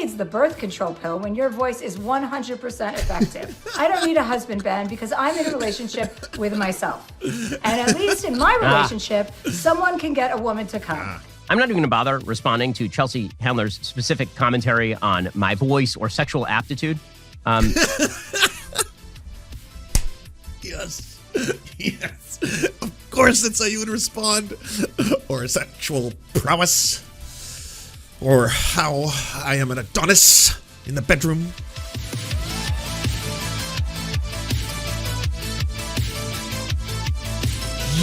needs the birth control pill when your voice is 100% effective? I don't need a husband, Ben, because I'm in a relationship with myself. And at least in my relationship, someone can get a woman to come. I'm not even going to bother responding to Chelsea Handler's specific commentary on my voice or sexual aptitude. Yes. Yes. Of course, that's how you would respond. Or sexual prowess. Or how I am an Adonis in the bedroom.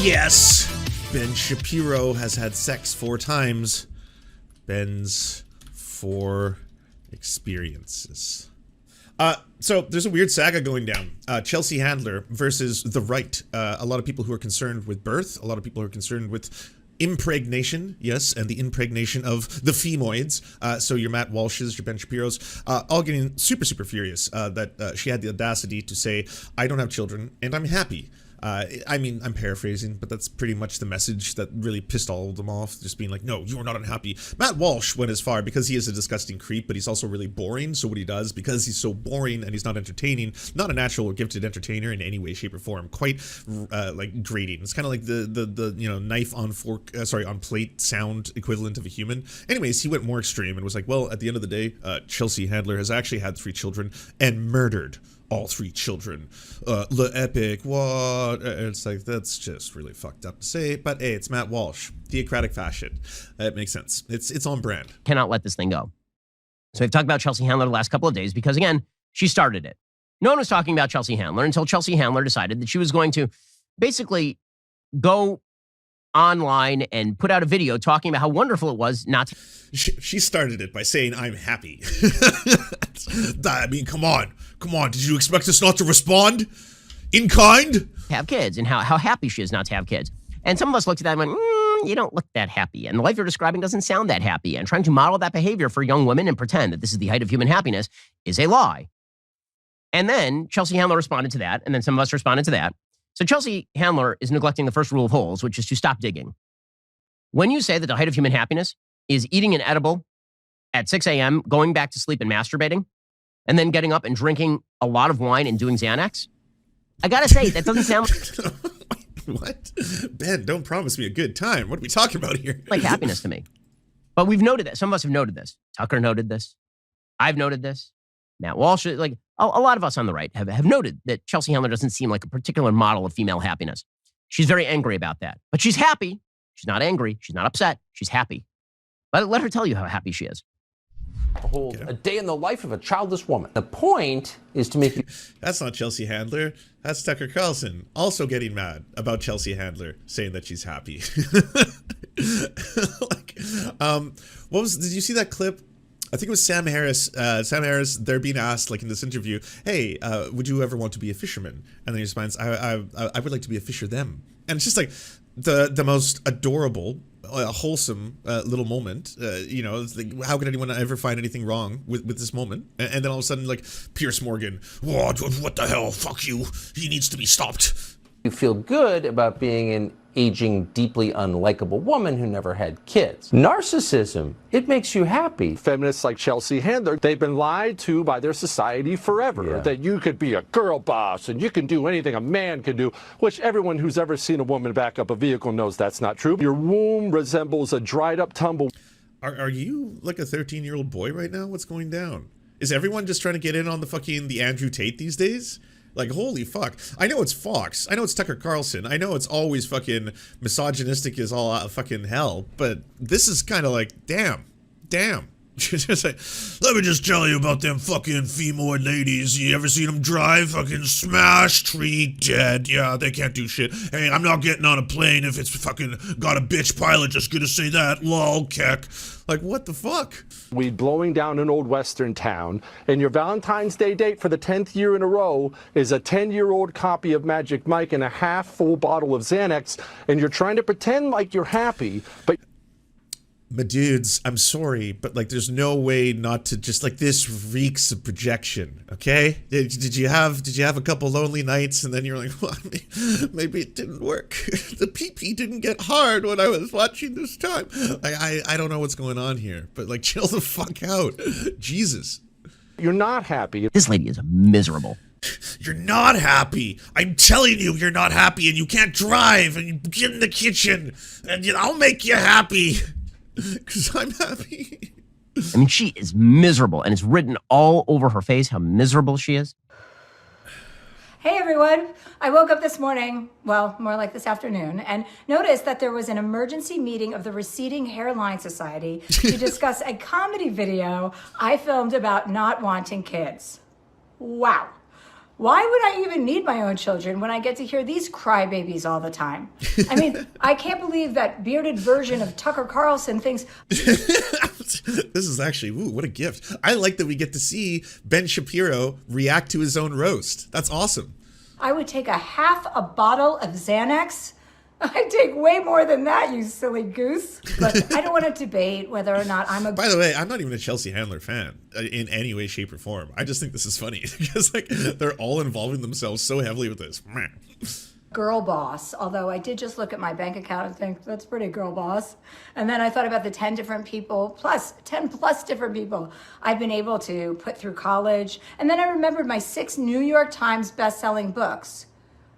Yes. Ben Shapiro has had sex 4 times. Ben's 4 experiences. So there's a weird saga going down. Chelsea Handler versus the right. A lot of people who are concerned with birth. A lot of people who are concerned with impregnation. Yes, and the impregnation of the femoids. So your Matt Walsh's, your Ben Shapiro's, all getting super, super furious that she had the audacity to say, I don't have children and I'm happy. I mean, I'm paraphrasing, but that's pretty much the message that really pissed all of them off. Just being like, no, you are not unhappy. Matt Walsh went as far because he is a disgusting creep, but he's also really boring. So what he does, because he's so boring and he's not entertaining, not a natural or gifted entertainer in any way, shape, or form, quite like grating. It's kind of like the you know, knife on fork, on plate sound equivalent of a human. Anyways, he went more extreme and was like, well, at the end of the day, Chelsea Handler has actually had 3 children and murdered all 3 children. Le epic, what? It's like, that's just really fucked up to say, but hey, it's Matt Walsh. Theocratic fashion. It makes sense. It's on brand. Cannot let this thing go. So we've talked about Chelsea Handler the last couple of days because, again, she started it. No one was talking about Chelsea Handler until Chelsea Handler decided that she was going to basically go online and put out a video talking about how wonderful it was not to... She started it by saying, I'm happy. I mean, come on. Did you expect us not to respond in kind? Have kids and how happy she is not to have kids. And some of us looked at that and went, you don't look that happy. And the life you're describing doesn't sound that happy. And trying to model that behavior for young women and pretend that this is the height of human happiness is a lie. And then Chelsea Handler responded to that. And then some of us responded to that. So Chelsea Handler is neglecting the first rule of holes, which is to stop digging. When you say that the height of human happiness is eating an edible at 6 a.m., going back to sleep and masturbating, and then getting up and drinking a lot of wine and doing Xanax, I gotta say, that doesn't sound What? Ben, don't promise me a good time. What are we talking about here? like happiness to me. But we've noted that. Some of us have noted this. Tucker noted this. I've noted this. Matt Walsh, like a lot of us on the right have noted that Chelsea Handler doesn't seem like a particular model of female happiness. She's very angry about that. But she's happy. She's not angry. She's not upset. She's happy. But let her tell you how happy she is. Hold a day in the life of a childless woman. The point is to make you... That's not Chelsea Handler. That's Tucker Carlson also getting mad about Chelsea Handler saying that she's happy. Did you see that clip? I think it was Sam Harris. Sam Harris, they're being asked, like in this interview, hey, would you ever want to be a fisherman? And then he responds, I would like to be a fisher them. And it's just like the most adorable, wholesome little moment. You know, it's like, how could anyone ever find anything wrong with this moment? And then all of a sudden, like, Pierce Morgan, what the hell? Fuck you. He needs to be stopped. You feel good about being an aging, deeply unlikable woman who never had kids. Narcissism, it makes you happy. Feminists like Chelsea Handler, they've been lied to by their society forever. That you could be a girl boss and you can do anything a man can do, which everyone who's ever seen a woman back up a vehicle knows that's not true. Your womb resembles a dried up tumble. Are you like a 13-year-old boy right now? What's going down? Is everyone just trying to get in on the Andrew Tate these days? Like, holy fuck. I know it's Fox. I know it's Tucker Carlson. I know it's always fucking misogynistic as all fucking hell. But this is kind of like, damn. Just like, let me just tell you about them fucking femoid ladies. You ever seen them drive? Fucking smash, tree, dead. Yeah, they can't do shit. Hey, I'm not getting on a plane if it's fucking got a bitch pilot. Just gonna say that. Lol, keck. Like, what the fuck? Weed blowing down an old western town, and your Valentine's Day date for the 10th year in a row is a 10-year-old copy of Magic Mike and a half-full bottle of Xanax, and you're trying to pretend like you're happy, but... My dudes, I'm sorry, but like, there's no way not to just like, this reeks of projection. Okay, did you have a couple lonely nights and then you're like, well, maybe it didn't work. The pee-pee didn't get hard when I was watching this time. I don't know what's going on here, but like, chill the fuck out. Jesus. You're not happy. This lady is miserable. You're not happy. I'm telling you, you're not happy, and you can't drive, and you get in the kitchen, and I'll make you happy. Because I'm happy. I mean, she is miserable, and it's written all over her face how miserable she is. Hey everyone, I woke up this morning, well, more like this afternoon, and noticed that there was an emergency meeting of the Receding Hairline Society to discuss a comedy video I filmed about not wanting kids. Wow. Why would I even need my own children when I get to hear these crybabies all the time? I mean, I can't believe that bearded version of Tucker Carlson thinks... This is actually, ooh, what a gift. I like that we get to see Ben Shapiro react to his own roast. That's awesome. I would take half a bottle of Xanax. I take way more than that, you silly goose. But I don't want to debate whether or not I'm a... By the way, I'm not even a Chelsea Handler fan in any way, shape, or form. I just think this is funny because like they're all involving themselves so heavily with this. girl boss, although I did just look at my bank account and think that's pretty girl boss. And then I thought about the 10 plus different people I've been able to put through college. And then I remembered my 6 New York Times best-selling books.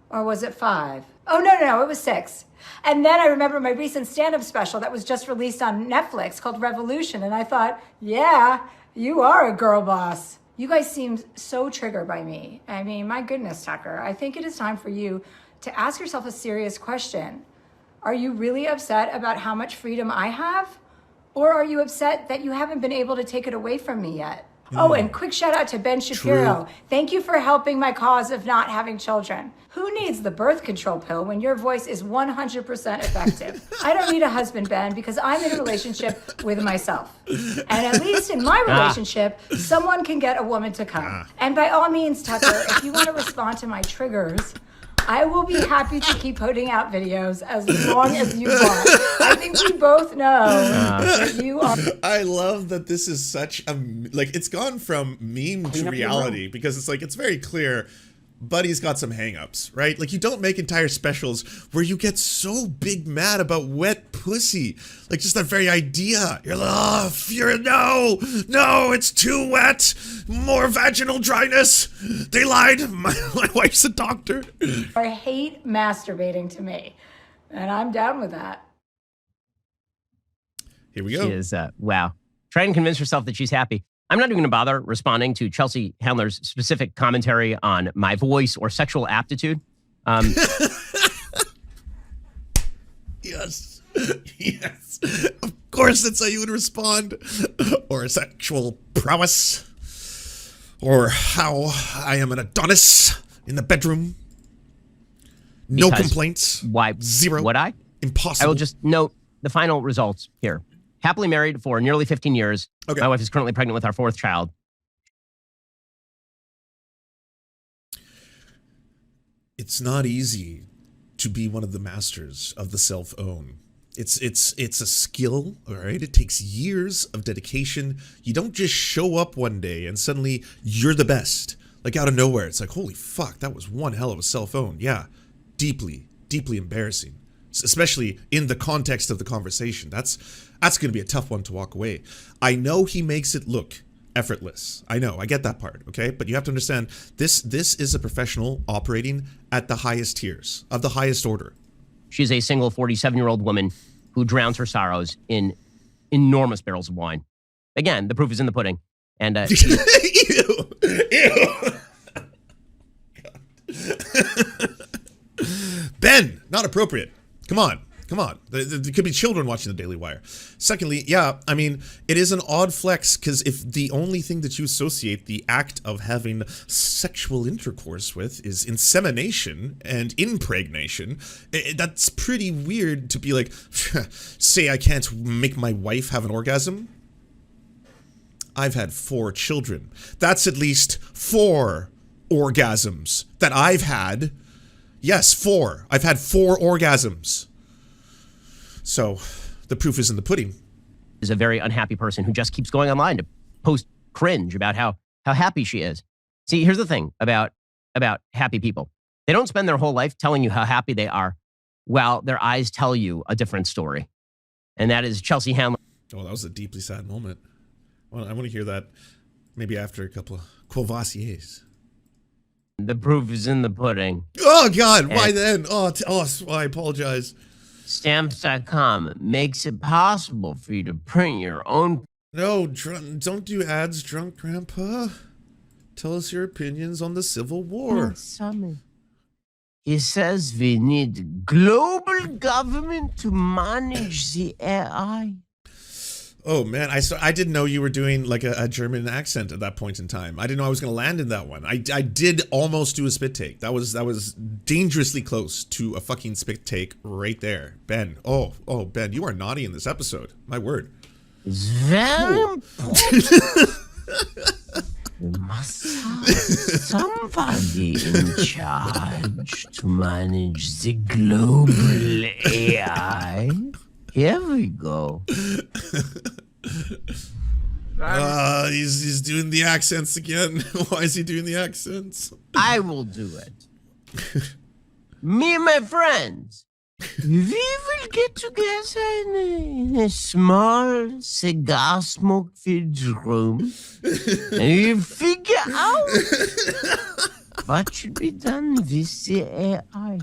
Or was it 5? Oh, no, it was 6. And then I remember my recent stand-up special that was just released on Netflix called Revolution. And I thought, yeah, you are a girl boss. You guys seem so triggered by me. I mean, my goodness, Tucker, I think it is time for you to ask yourself a serious question. Are you really upset about how much freedom I have? Or are you upset that you haven't been able to take it away from me yet? Oh, and quick shout out to Ben Shapiro. True. Thank you for helping my cause of not having children. Who needs the birth control pill when your voice is 100% effective? I don't need a husband, Ben, because I'm in a relationship with myself. And at least in my relationship, someone can get a woman to come. And by all means, Tucker, if you want to respond to my triggers, I will be happy to keep putting out videos as long as you want. I think we both know that you are... I love that this is such a... Like, it's gone from meme to reality because it's like, it's very clear Buddy's got some hangups, right? Like, you don't make entire specials where you get so big mad about wet pussy. Like, just that very idea. You're like, oh, no, it's too wet. More vaginal dryness. They lied. My wife's a doctor. I hate masturbating to me, and I'm down with that. Here we go. She is, wow. Trying to convince herself that she's happy. I'm not even going to bother responding to Chelsea Handler's specific commentary on my voice or sexual aptitude. Yes. Of course, that's how you would respond. Or sexual prowess. Or how I am an Adonis in the bedroom. No Because complaints. Why? Zero. Would I? Impossible. I will just note the final results here. Happily married for nearly 15 years. Okay. My wife is currently pregnant with our 4th child. It's not easy to be one of the masters of the self-own. It's a skill, all right? It takes years of dedication. You don't just show up one day and suddenly you're the best. Like out of nowhere, it's like, holy fuck, that was one hell of a self-own. Yeah, deeply, deeply embarrassing. Especially in the context of the conversation. That's going to be a tough one to walk away. I know he makes it look effortless. I know, I get that part, okay? But you have to understand, this is a professional operating at the highest tiers, of the highest order. She's a single 47-year-old woman who drowns her sorrows in enormous barrels of wine. Again, the proof is in the pudding. And Ew. Ben, not appropriate. Come on. There could be children watching the Daily Wire. Secondly, yeah, I mean, it is an odd flex because if the only thing that you associate the act of having sexual intercourse with is insemination and impregnation, that's pretty weird to be like, say I can't make my wife have an orgasm. I've had 4 children. That's at least 4 orgasms that I've had. Yes, 4. I've had 4 orgasms. So, the proof is in the pudding. is a very unhappy person who just keeps going online to post cringe about how happy she is. See, here's the thing about happy people. They don't spend their whole life telling you how happy they are while their eyes tell you a different story. And that is Chelsea Handler. Oh, that was a deeply sad moment. Well, I want to hear that maybe after a couple of Courvoisiers. The proof is in the pudding. Oh, God. Why then? I apologize. Stamps.com makes it possible for you to print your own. No, don't do ads, drunk grandpa. Tell us your opinions on the Civil War. He says we need global government to manage the AI. Oh man, I didn't know you were doing like a German accent at that point in time. I didn't know I was going to land in that one. I did almost do a spit take. That was dangerously close to a fucking spit take right there. Ben, oh Ben, you are naughty in this episode. My word. It's very important. We must have somebody in charge to manage the global AI. Here we go. He's doing the accents again. Why is he doing the accents? I will do it. Me and my friends, we will get together in a small cigar-smoke-filled room and we'll figure out what should be done with the AI.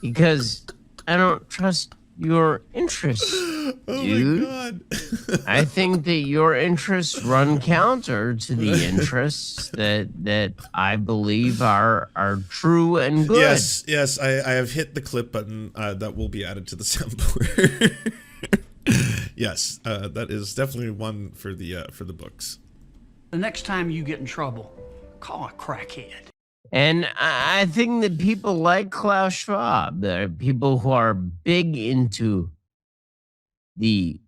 Because I don't trust your interests, dude. Oh my God. I think that your interests run counter to the interests that I believe are true and good. Yes, I have hit the clip button that will be added to the soundboard. Yes, that is definitely one for the books. The next time you get in trouble, call a crackhead. And I think that people like Klaus Schwab, there are people who are big into the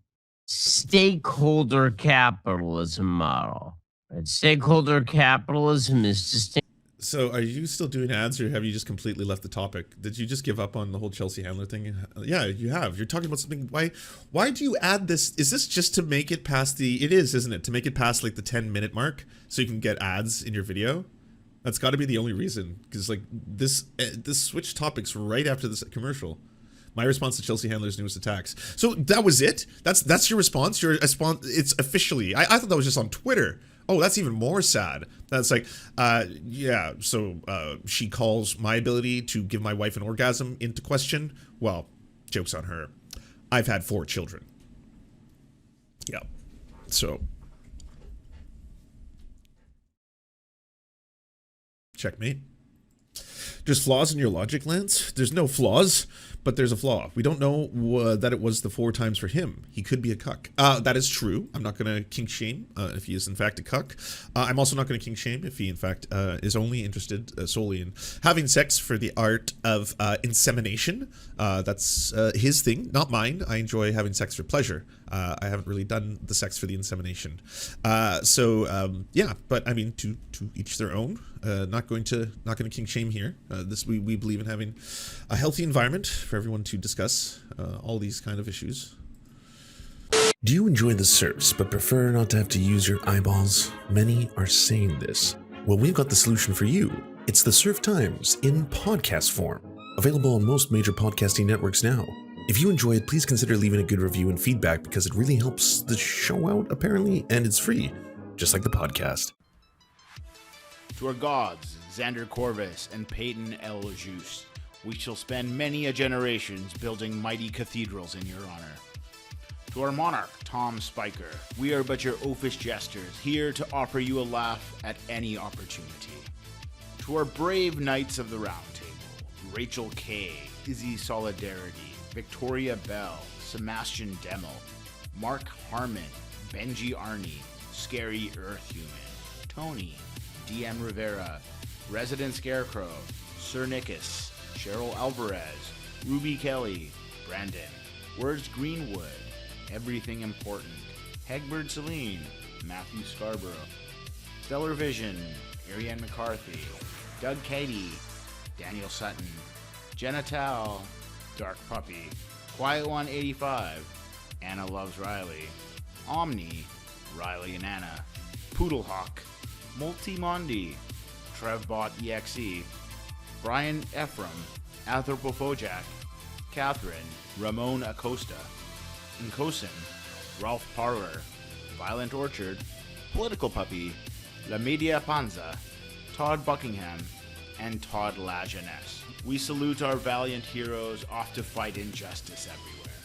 stakeholder capitalism model. Right? Stakeholder capitalism is sustainable. So are you still doing ads or have you just completely left the topic? Did you just give up on the whole Chelsea Handler thing? Yeah, you have. You're talking about something. Why do you add this? Is this just to make it past it is, isn't it? To make it past like the 10-minute mark so you can get ads in your video? That's got to be the only reason, because like this switched topics right after this commercial. My response to Chelsea Handler's newest attacks. So that was it. That's your response. It's officially. I thought that was just on Twitter. Oh, that's even more sad. That's like, yeah. So she calls my ability to give my wife an orgasm into question. Well, joke's on her. I've had 4 children. Yeah. So. Checkmate. There's flaws in your logic, Lance. There's no flaws, but there's a flaw. We don't know that it was the 4 times for him. He could be a cuck. That is true. I'm not going to kink shame if he is in fact a cuck. I'm also not going to kink shame if he in fact is only interested solely in having sex for the art of insemination. That's his thing, not mine. I enjoy having sex for pleasure. I haven't really done the sex for the insemination. Yeah, but I mean, to each their own. Not going to kink shame here. We believe in having a healthy environment for everyone to discuss all these kind of issues. Do you enjoy the Serfs but prefer not to have to use your eyeballs? Many are saying this. Well, we've got the solution for you. It's the Serf Times in podcast form, available on most major podcasting networks now. If you enjoy it, please consider leaving a good review and feedback because it really helps the show out, apparently, and it's free, just like the podcast. To our gods, Xander Corvus and Peyton L. Juste, we shall spend many a generations building mighty cathedrals in your honor. To our monarch, Tom Spiker, we are but your oafish jesters, here to offer you a laugh at any opportunity. To our brave knights of the Round Table, Rachel K., Izzy Solidarity, Victoria Bell, Sebastian Demmel, Mark Harmon, Benji Arney, Scary Earth Human, Tony, DM Rivera, Resident Scarecrow, Sir Nickus, Cheryl Alvarez, Ruby Kelly, Brandon, Words Greenwood, Everything Important, Hegbert Celine, Matthew Scarborough, Stellar Vision, Ariane McCarthy, Doug Cady, Daniel Sutton, Jenna Tal, Dark Puppy, Quiet One 85, Anna Loves Riley, Omni, Riley and Anna, Poodlehawk, Multimondi, Trevbot EXE, Brian Ephraim, Anthropophojak, Catherine, Ramon Acosta, Nkosin, Ralph Parler, Violent Orchard, Political Puppy, La Media Panza, Todd Buckingham, and Todd La Jeunesse. We salute our valiant heroes off to fight injustice everywhere.